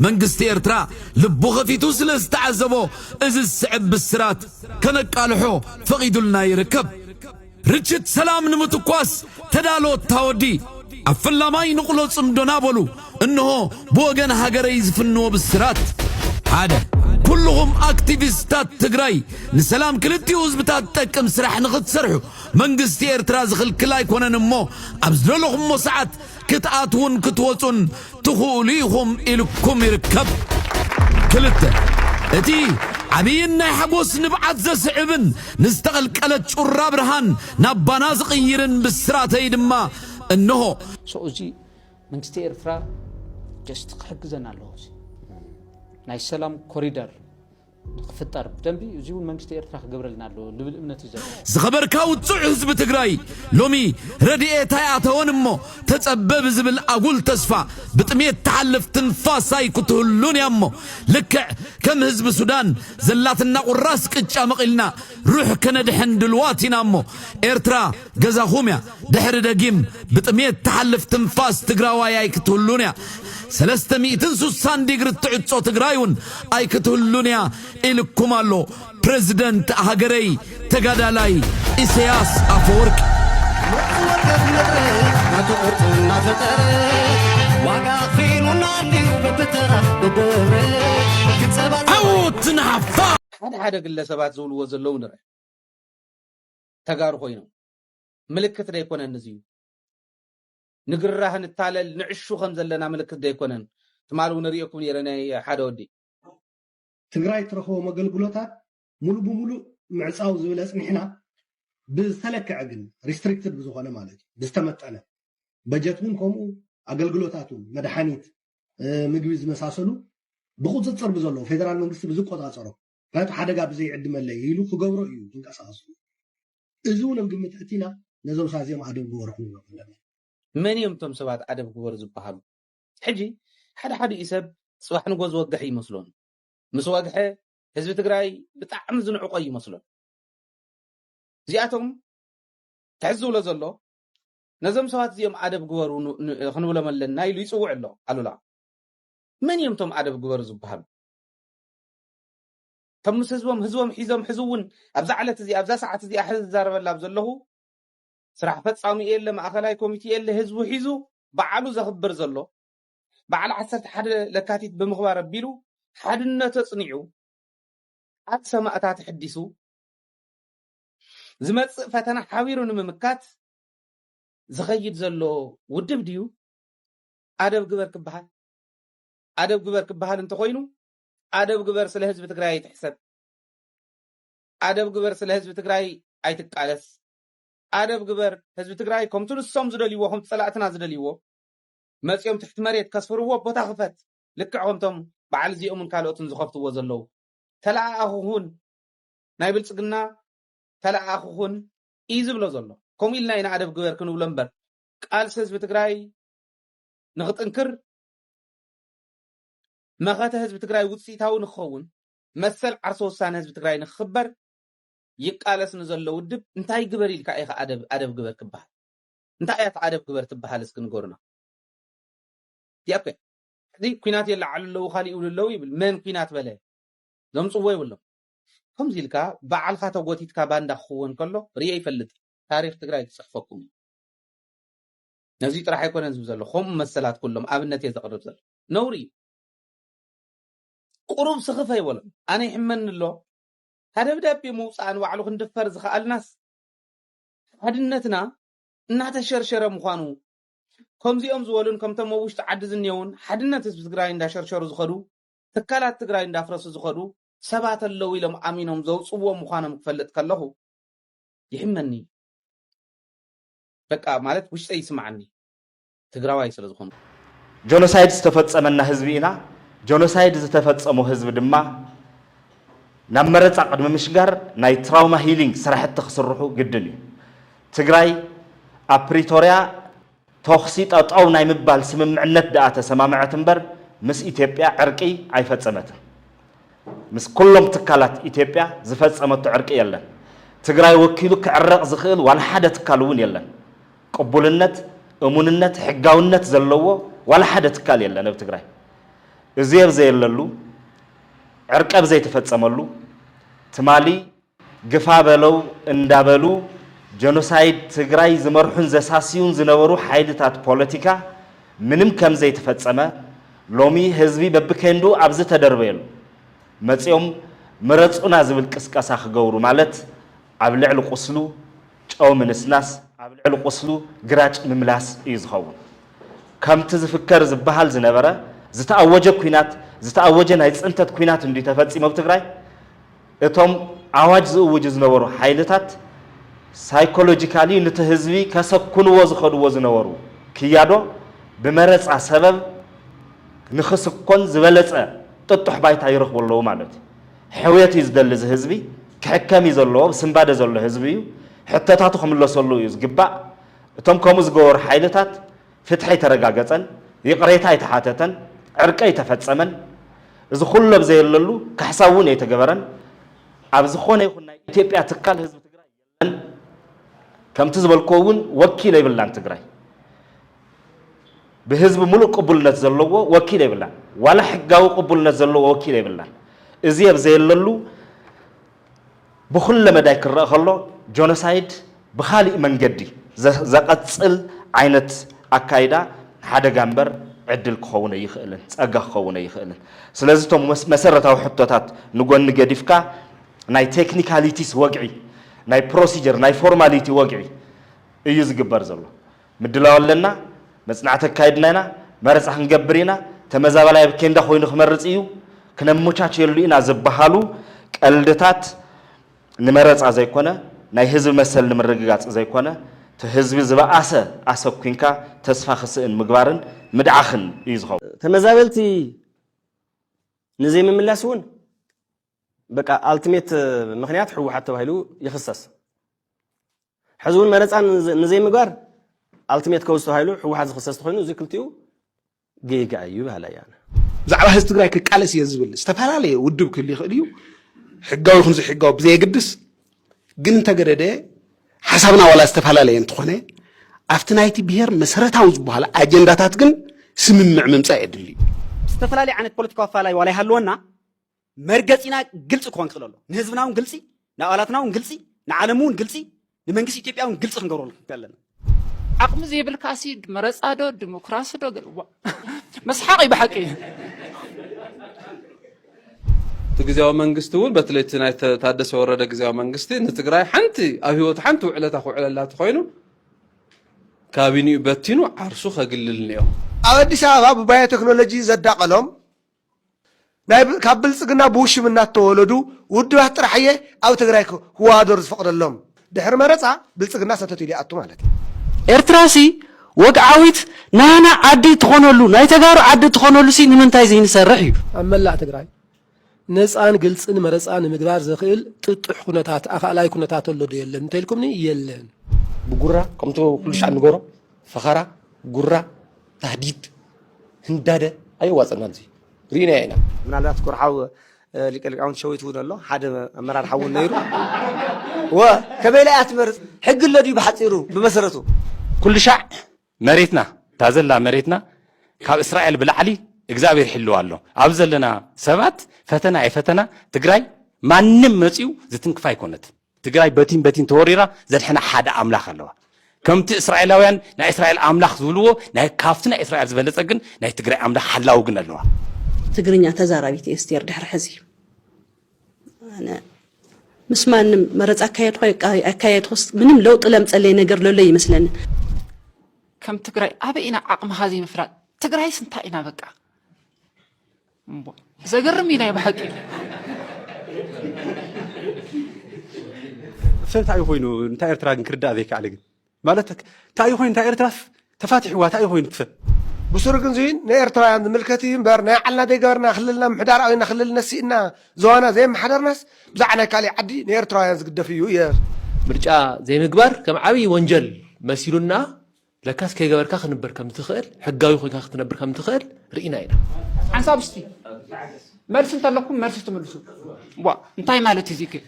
መንግስት ኤርትራ ልቡ ኸፊቱ ስለስተዓዘቦ እዚ ዝስዕብ ብስራት ከነቃልሖ ፈቒዱልና ይርከብ ርችት ሰላም ንምትኳስ ተዳሎት ታወዲ አፈላማይ ንቁሎ ጽምዶና በሉ እነሆ በወገን ሀገረይ ዝፍንዎ ብስራት ሓደ ኩልኹም አክቲቪስታት ትግራይ ንሰላም ክልቲኡ ህዝብታት ጠቅም ስራሕ ንኽትሰርሑ መንግስቲ ኤርትራ ዝኽልክል ኣይኮነን እሞ ኣብ ዝደለኹሞ ሰዓት ክትኣትውን ክትወፁን ትኽእሉ ኢኹም ኢልኩም ይርከብ ክልተ እቲ ዓብይን ናይ ሓጎስ ንብዓት ዘስዕብን ንዝተቐልቀለት ጩራ ብርሃን ናባና ዝቕይርን ብስራተይ ድማ እነሆ ሰኡዚ መንግስቲ ኤርትራ ጀስት ክሕግዘና ኣለዎ ናይ ሰላም ኮሪደር ክፍጠር ብደንቢ እዚውን መንግስቲ ኤርትራ ክገብረልና ኣለዎ ልብል እምነት እዩ ዝኸበርካ ውፅዕ ህዝቢ ትግራይ ሎሚ ረድኤታይ ኣተወን እሞ ተጸበብ ዝብል ኣጉል ተስፋ ብጥሜት ተሓልፍ ትንፋሳይ ክትህሉን እያ እሞ ልክዕ ከም ህዝቢ ሱዳን ዘላትና ቁራስ ቅጫ መቒልና ሩሕ ከነድሕን ድልዋት ኢና እሞ ኤርትራ ገዛኹም እያ ድሕሪ ደጊም ብጥሜት ተሓልፍ ትንፋስ ትግራዋይ ክትህሉን እያ 360 ዲግሪ ትዕጾ ትግራይውን ኣይክትህሉን እያ ኢልኩም ኣሎ ፕሬዝደንት ሃገረይ ተጋዳላይ ኢሳያስ አፈወርቂ አውትናፋ ሓደ ግለሰባት ዝብልዎ ዘለው ንርኢ ተጋሩ ኮይኖም ምልክት ደይኮነን እዚዩ ንግራህን ታለል ንዕሹ ከም ዘለና ምልክት ደይኮነን ትማሉ ንሪእኩም ነረና ሓደ ወዲ ትግራይ ትረኽቦም አገልግሎታት ሙሉ በሙሉ ምዕፃው ዝብል ኣፅኒሕና ብዝተለክዐ ግን ሪስትሪክትድ ብዝኾነ ማለት እዩ ብዝተመጠነ በጀት እውን ከምኡ አገልግሎታቱ መድሓኒት ምግቢ ዝመሳሰሉ ብቁፅፅር ብዘለዎ ፌደራል መንግስቲ ብዝቆፃፀሮ ማለት ሓደጋ ብዘይዕድመለ ኢሉ ክገብሮ እዩ ዝንቀሳቀሱ እዚ እውን ኣብ ግምት እቲና ነዞም ሳዝዮም ኣደብ ግበሩ ኣለና መን እዮም ቶም ሰባት ኣደብ ግበሩ ዝበሃሉ ሕጂ ሓደ ሰብ ጽባሕ ንጎ ዝወግሕ ይመስሎን ምስ ወግሐ ህዝቢ ትግራይ ብጣዕሚ ዝንዕቆ ይመስሎን እዚኣቶም ትሕዝብሎ ዘሎ ነዞም ሰባት እዚኦም ኣደብ ግበሩ ክንብሎም ኣለና ኢሉ ይፅውዕ ኣሎ ኣሉላ መን እዮም ቶም ኣደብ ግበሩ ዝበሃሉ ቶም ምስ ህዝቦም ሒዞም ሕዝውን ኣብዛ ዓለት እዚ ኣብዛ ሰዓት እዚ ኣሕዝ ዝዛረበላ ዘለኹ ስራሕ ፈጻሚ የለ ማእኸላይ ኮሚቴ የለ ህዝቡ ሒዙ በዓሉ ዘኽብር ዘሎ በዓል 11 ለካቲት ብምኽባር ኣቢሉ ሓድነቱ ጽኒዑ ኣብ ሰማዕታት ሕዲሱ ዝመጽእ ፈተና ሓቢሩ ንምምካት ዝኸይድ ዘሎ ውድብ ድዩ ኣደብ ግበር ክበሃል ኣደብ ግበር ክበሃል እንተኾይኑ ኣደብ ግበር ስለ ህዝቢ ትግራይ ኣይትሕሰብ ኣደብ ግበር ስለ ህዝቢ ትግራይ ኣይትቃለስ ኣደብ ግበር ህዝቢ ትግራይ ከምቲ ንሶም ዝደልይዎ ከምቲ ጸላእትና ዝደልይዎ መጽኦም ትሕቲ መሬት ከስፍርዎ ቦታ ክፈት ልክዕ ከምቶም በዓል እዚኦምን ካልኦትን ዝኸፍትዎ ዘለው ተለኣኹን ናይ ብልጽግና ተለኣኹን እዩ ዝብሎ ዘሎ ከምኡ ኢልና ኢና ኣደብ ግበር ክንብሎ እምበር ቃልሲ ህዝቢ ትግራይ ንኽጥንክር መኸተ ህዝቢ ትግራይ ውፅኢታዊ ንክኸውን መሰል ዓርሶ ውሳነ ህዝቢ ትግራይ ንክኽበር ይቃለስ ንዘሎ ውድብ እንታይ ግበር ኢልካ ኢኻ ኣደብ ግበር ክበሃል እንታይ እያ ኣደብ ግበር ትበሃል እስኪ ንገሩና ያከ ሕዚ ኩናት የለዓሉ ኣለዉ ካሊእ ይብሉ ኣለዉ ይብል መን ኩናት በለ ዘምፅዎ ይብሎም ከምዚ ኢልካ በዓልካ ተጎቲትካ ባንዳ ክኸውን ከሎ ርየ ይፈልጥ ታሪክ ትግራይ ክፅሕፈኩም ነዚ ጥራሕ ኣይኮነን ዝብል ዘሎ ከምኡ መሰላት ኩሎም ኣብነት እየ ዘቕርብ ዘሎ ነውሪ እዩ ቁሩብ ስኽፈ ይበሎም ኣነ ይሕመን ኣሎ ካደብዳቤ ምውፃእን ባዕሉ ክንድፈር ዝኽኣልናስ ሓድነትና እናተሸርሸረ ምዃኑ ከምዚኦም ዝበሉን ከምቶም ኣብ ውሽጢ ዓዲ ዝኔውን ሓድነት ህዝቢ ትግራይ እንዳሸርሸሩ ዝኸዱ ትካላት ትግራይ እንዳፍረሱ ዝኸዱ ሰባት ኣለዉ ኢሎም ኣሚኖም ዘውፅዎም ምዃኖም ክፈልጥ ከለኹ ይሕመኒ በቃ ማለት ውሽጠይ ይስማዓኒ ትግራዋይ ስለ ዝኾኑ ጆኖሳይድ ዝተፈጸመና ህዝቢ ኢና ጆኖሳይድ ዝተፈጸሙ ህዝቢ ድማ ናብ መረፃ ቅድሚ ምሽጋር ናይ ትራውማ ሂሊንግ ስራሕቲ ክስርሑ ግድን እዩ ትግራይ ኣብ ፕሪቶርያ ተኽሲ ጠጠው ናይ ምባል ስምምዕነት ደኣ ተሰማምዐት እምበር ምስ ኢትዮጵያ ዕርቂ ኣይፈጸመትን ምስ ኩሎም ትካላት ኢትዮጵያ ዝፈጸመቱ ዕርቂ የለን ትግራይ ወኪሉ ክዕረቕ ዝኽእል ዋላ ሓደ ትካል እውን የለን ቅቡልነት እሙንነት ሕጋውነት ዘለዎ ዋላ ሓደ ትካል የለን ኣብ ትግራይ እዚያብ ዘይለሉ ዕርቀብ ዘይተፈጸመሉ ትማሊ ግፋ በለው እንዳበሉ ጄኖሳይድ ትግራይ ዝመርሑን ዘሳሲዩን ዝነበሩ ኃይልታት ፖለቲካ ምንም ከም ዘይተፈጸመ ሎሚ ህዝቢ በብከንዱ ኣብዝ ተደርበየሉ መጽዮም ምረጹና ዝብል ቅስቀሳ ክገብሩ ማለት ኣብ ልዕሊ ቁስሉ ጨው ምንስናስ ኣብ ልዕሊ ቁስሉ ግራጭ ምምላስ እዩ ዝኸውን ከምቲ ዝፍከር ዝበሃል ዝነበረ ዝተኣወጀ ኩናት ዝተኣወጀ ናይ ጽንተት ኩናት እንዲ ተፈጺመ ኣብ ትግራይ እቶም ኣዋጅ ዝእውጅ ዝነበሩ ኃይልታት ሳይኮሎጂካሊ ነቲ ህዝቢ ከሰኩንዎ ዝኸድዎ ዝነበሩ ክያዶ ብመረጻ ሰበብ ንኽስኮን ዝበለጸ ጥጡሕ ባይታ ይረኽቡ ኣለዉ ማለት እዩ ሕውየት እዩ ዝደሊ እዚ ህዝቢ ክሕከም እዩ ዘለዎ ብስንባደ ዘሎ ህዝቢ እዩ ሕተታቱ ክምለሰሉ እዩ ዝግባእ እቶም ከምኡ ዝገበሩ ኃይልታት ፍትሒ ኣይተረጋገፀን ይቕሬታ ኣይተሓተተን ዕርቀ ኣይተፈጸመን እዚ ኩሉ ብዘየለሉ ካሕሳብ እውን ኣይተገበረን ኣብ ዝኾነ ይኹን ናይ ኢትዮጵያ ትካል ህዝቢ ትግራይ የለን ከምቲ ዝበልኮ እውን ወኪል ኣይብላን ትግራይ بحزب ملك قبولنا زلوا وكيل يبلان ولا حقاو قبولنا زلوا وكيل يبلان إزاي بزيللو بخل ما دايك الرخلو جونوسايد بخالي من جدي زقتصل عينت أكايدا حدا جنبر عدل خونا يخلن أجا خونا يخلن سلازتهم مسرة أو حطتات نقول نجديفكا ناي تكنيكاليتيس وقعي ناي بروسيجر ناي فورماليتي وقعي يزق برزلو مدلوا لنا مصنعتك كايدنا مرص حنجبرينا تمزابلا يبكيندا خوينو خمرص እዩ كنموچاچ يلوينا زبحالو قلدتات نمرص ازايكونه ناي حزب مسل نمرغغاص ازايكونه تحزب زباسه اسكوينكا تسفا خسئن مغبارن مدعخن يزخو تمزابلتي نزي مملاسون بقى التيميت مخنيات حوحات تبايلو يخصص حزون مرصان نزي مغبار التيميت كوستو هايلو حوحات خصصت خوينو زكلتيو جيجا ايو هلا يعني زعما حزب تግራይ كقالس يزبل استفالالي ودب كلي خديو حقاو يخون زي حقاو بزي يقدس ግን ተገደደ ሐሳብና ወላ استفالالي እንትኾነ አፍትናይቲ ብሄር መሰረታው ዝበሃል አጀንዳታት ግን ስምምዕ መምጻ ይድሊ استفالالي عن البوليتيكا فالاي ولا يحلونا مرغصينا ግልጽ ኮን ክለሎ ንህዝብናውን ግልጽ ንአባላትናውን ግልጽ ንዓለሙን ግልጽ ንመንግስት ኢትዮጵያውን ግልጽ ክንገሮል ያለና عقم زي بالكاسيد مرز أدو ديمقراطي دو مسحاقي بحقي تجزاو منجستول بتلت ناي تادس ورده جزاو منجستي نتقراي حنتي أهيوت حنتو علتا خو على لا تخوينو كابيني بتينو عرسو خجللنيو أودي شباب بباية تكنولوجي زدقلهم ناي كابل سجنا بوش من ناتولدو ودو هترحيه أو تقرايكو هو هادرز فقد اللهم دحر مرزع بلسجنا ستتولي أتو مالتي ኤርትራሲ ወግዓዊት ናና ዓዲ ትኾነሉ ናይ ተጋሩ ዓዲ ትኾነሉ ሲ ንምንታይ ዘይን ሰርሕ እዩ ኣመላእ ትግራይ ነፃን ግልጽን መረፃን ምግባር ዘኽእል ጥጥሕ ኩነታት ኣኻላይ ኩነታት ኣሎ የለን እንተልኩምኒ የለን ብጉራ ከምቶ ኩሉ ሻዕ ንገሮ ፈኸራ ጉራ ታህዲድ ህንዳደ ኣይዋፅና እዚ ሪና ኢና ምናልባት ኩርሓው ሊቀልቃውን ሸዊት እውን ኣሎ ሓደ ኣመራርሓ እውን ነይሩ وكبيلة أتمرز حق الذي بحثيره بمسرته كل شع مريتنا تازل مريتنا كاب إسرائيل بالعلي إجزابير حلو الله أبزل لنا سبات فتنا فتنا تجراي ما نمسيو زتنك فاي كونت تجراي بتين توريرا زد حنا حدا أملاخ الله كم إسرائيلاويان نا إسرائيل أملاخ زولو نا كافتنا إسرائيل زبلت أجن نا تجراي أملاخ حلاو جن الله تجرينا تزارع بيتي استير دحر حزي أنا مسمان مرز أكايد خص منهم لو طلع مسألة نجر لولا يمثلن كم تقرأي أبينا عقم هذه مفرد تقرأي سنتائنا بقى زجرمينا يا بحقي فهمت خوينو انت ايرترا نكردا ذيك عليك مالتك تاي خوين انت ايرترا تفاتح وا تاي خوين تف بسرقن زين نيرترا عند ملكتي برنا علنا دي غرنا خللنا محدار او نخللنا سينا زوانا زي محدر ناس بزعنا كالي عدي نيرترا يزقدفيو يا مرجع زي مغبار كم عبي وانجل مسيرنا لكاس كي غبركا خنبر كم تخيل حقاوي خويا خنبر كم تخيل رينا هنا عن صابستي مرسنت لكم مرسنت ملسو وا انتي مالتي زيك